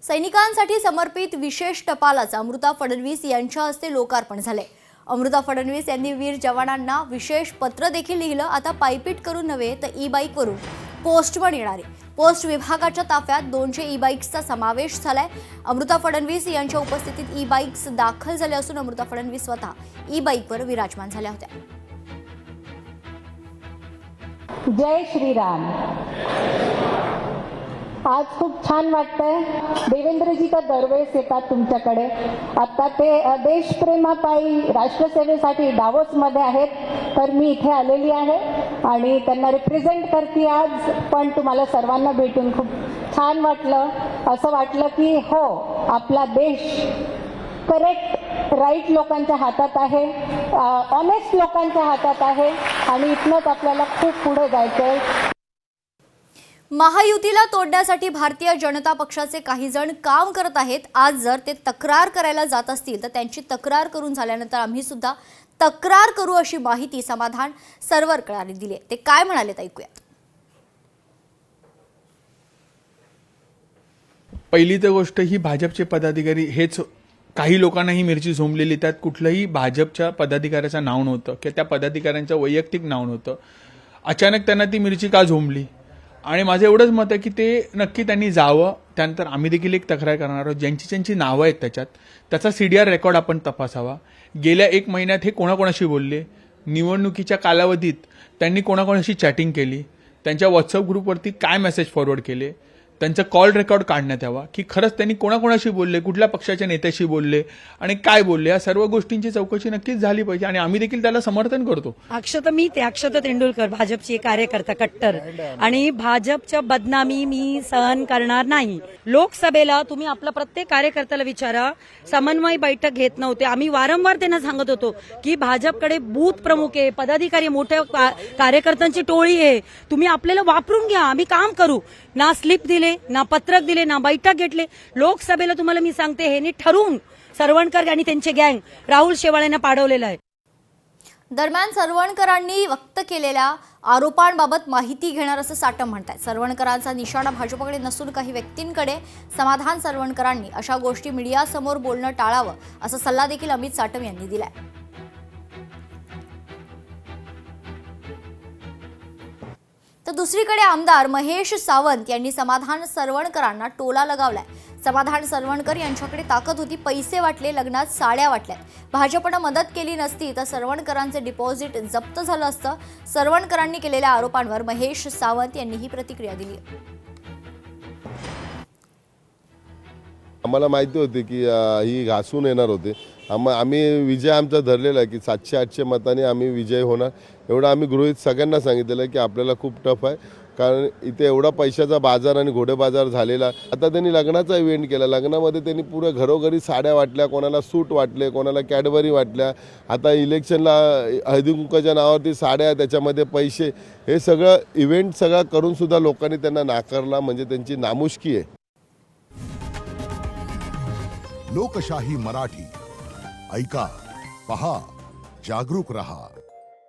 सैनिकांसाठी समर्पित विशेष टपालाचा अमृता फडणवीस यांच्या हस्ते लोकार्पण झाले। अमृता फडणवीस यांनी वीर जवानांना विशेष पत्र देखील लिहिलं। आता पायपीट करून नव्हे तर ई बाईक वरून पोस्टमन येणार आहे। पोस्ट विभागाच्या ताफ्यात 200 ई बाईक्सचा समावेश झालाय। अमृता फडणवीस यांच्या उपस्थितीत ई बाईक्स दाखल झाले असून अमृता फडणवीस स्वतः ई बाईकवर विराजमान झाल्या होत्या। जय श्रीराम। आज खूप छान वाटतंय। देवेंद्रजी तर दरवेळेस येतात तुमच्याकडे, आता ते देशप्रेमापायी राष्ट्रसेवेसाठी डावोसमध्ये आहेत, तर मी इथे आलेली आहे आणि त्यांना रिप्रेझेंट करते आज। पण तुम्हाला सर्वांना भेटून खूप छान वाटलं। असं वाटलं की हो, आपला देश करेक्ट राईट लोकांच्या हातात आहे, ऑनेस्ट लोकांच्या हातात आहे आणि इथनंच आपल्याला खूप पुढे जायचंय। महायुतीला तोडण्यासाठी भारतीय जनता पक्षाचे काही जण काम करत आहेत। आज जर ते तक्रार करायला जात असतील तर त्यांची तक्रार करून झाल्यानंतर आम्ही सुद्धा तक्रार करू अशी माहिती समाधान सरवरकरांनी दिली। ते काय म्हणाले ऐकूयात। पहिली तर गोष्ट ही भाजपचे पदाधिकारी हेच काही लोकांना ही मिरची झोंबलेली, त्यात कुठलंही भाजपच्या पदाधिकाऱ्याचं नाव नव्हतं किंवा त्या पदाधिकाऱ्यांचं वैयक्तिक नाव नव्हतं। अचानक त्यांना ती मिरची का झोंबली आणि माझं एवढंच मत आहे की ते नक्की त्यांनी जावं। त्यानंतर आम्ही देखील एक तक्रार करणार आहोत, ज्यांची नावं आहेत त्याचा CDR रेकॉर्ड आपण तपासावा। गेल्या 1 महिन्यात हे कोणाकोणाशी बोलले, निवडणुकीच्या कालावधीत त्यांनी कोणाकोणाशी चॅटिंग केली, त्यांच्या व्हॉट्सअप ग्रुपवरती काय मेसेज फॉरवर्ड केले, त्यांचं कॉल रेकॉर्ड काढण्यात यावा की खरंच त्यांनी कोणाकोणाशी बोलले, कुठल्या पक्षाच्या नेत्याशी बोलले आणि काय बोलले। या सर्व गोष्टींची चौकशी नक्कीच झाली पाहिजे आणि आम्ही देखील त्याला समर्थन करतो। अक्षता तेंडुलकर भाजपची कार्यकर्ता कट्टर आणि भाजपच्या बदनामी मी सहन करणार नाही। लोकसभेला तुम्ही आपला प्रत्येक कार्यकर्त्याला विचारा, समन्वय बैठक घेत नव्हते। आम्ही वारंवार त्यांना सांगत होतो की भाजपकडे बूथ प्रमुख आहे, पदाधिकारी, मोठ्या कार्यकर्त्यांची टोळी आहे, तुम्ही आपल्याला वापरून घ्या, आम्ही काम करू। ना स्लिप दिले, ना पत्रक दिले, ना बैठक घेतले। लोकसभेला तुम्हाला मी सांगते, हे ठरवून सरवणकर आणि त्यांचे गँग राहुल शेवाळेंना पाडवलेलं आहे। दरम्यान सरवणकरांनी व्यक्त केलेल्या आरोपांबाबत माहिती घेणार असं साटम म्हणतात। सरवणकरांचा निशाणा भाजपकडे नसून काही व्यक्तींकडे। समाधान सरवणकरांनी अशा गोष्टी मीडियासमोर बोलणं टाळावं असा सल्ला देखील अमित साटम यांनी दिलाय। तर दुसरीकडे आमदार महेश सावंत यांनी समाधान सरवणकरांना टोला लगावलाय। समाधान सरवणकर यांच्याकडे ताकद होती, पैसे वाटले, लग्नात साड्या वाटल्यात, भाजपनं मदत केली नसती तर सरवणकरांचे डिपॉझिट जप्त झालं असतं। सरवणकरांनी केलेल्या आरोपांवर महेश सावंत यांनी ही प्रतिक्रिया दिली। आम्हाला माहिती होती की ही घासून येणार होते। आम्ही विजय आमचा धरलेला आहे की 700-800 मतांनी आम्ही विजय होणार, एवढं आम्ही गृहीत सगळ्यांना सांगितलेलं आहे की आपल्याला खूप टफ आहे, कारण इथे एवढा पैशाचा बाजार आणि घोडे बाजार झालेला। आता त्यांनी लग्नाचा इव्हेंट केला, लग्नामध्ये त्यांनी पुऱ्या घरोघरी साड्या वाटल्या, कोणाला सूट वाटले, कोणाला कॅडबरी वाटल्या। आता इलेक्शनला हळदी कुंकवाच्या नावावरती साड्या, त्याच्यामध्ये पैसे, हे सगळं इव्हेंट सगळं करून सुद्धा लोकांनी त्यांना नाकारला, म्हणजे त्यांची नामुष्की आहे। लोकशाही मराठी ऐका, पहा, जागरूक रहा।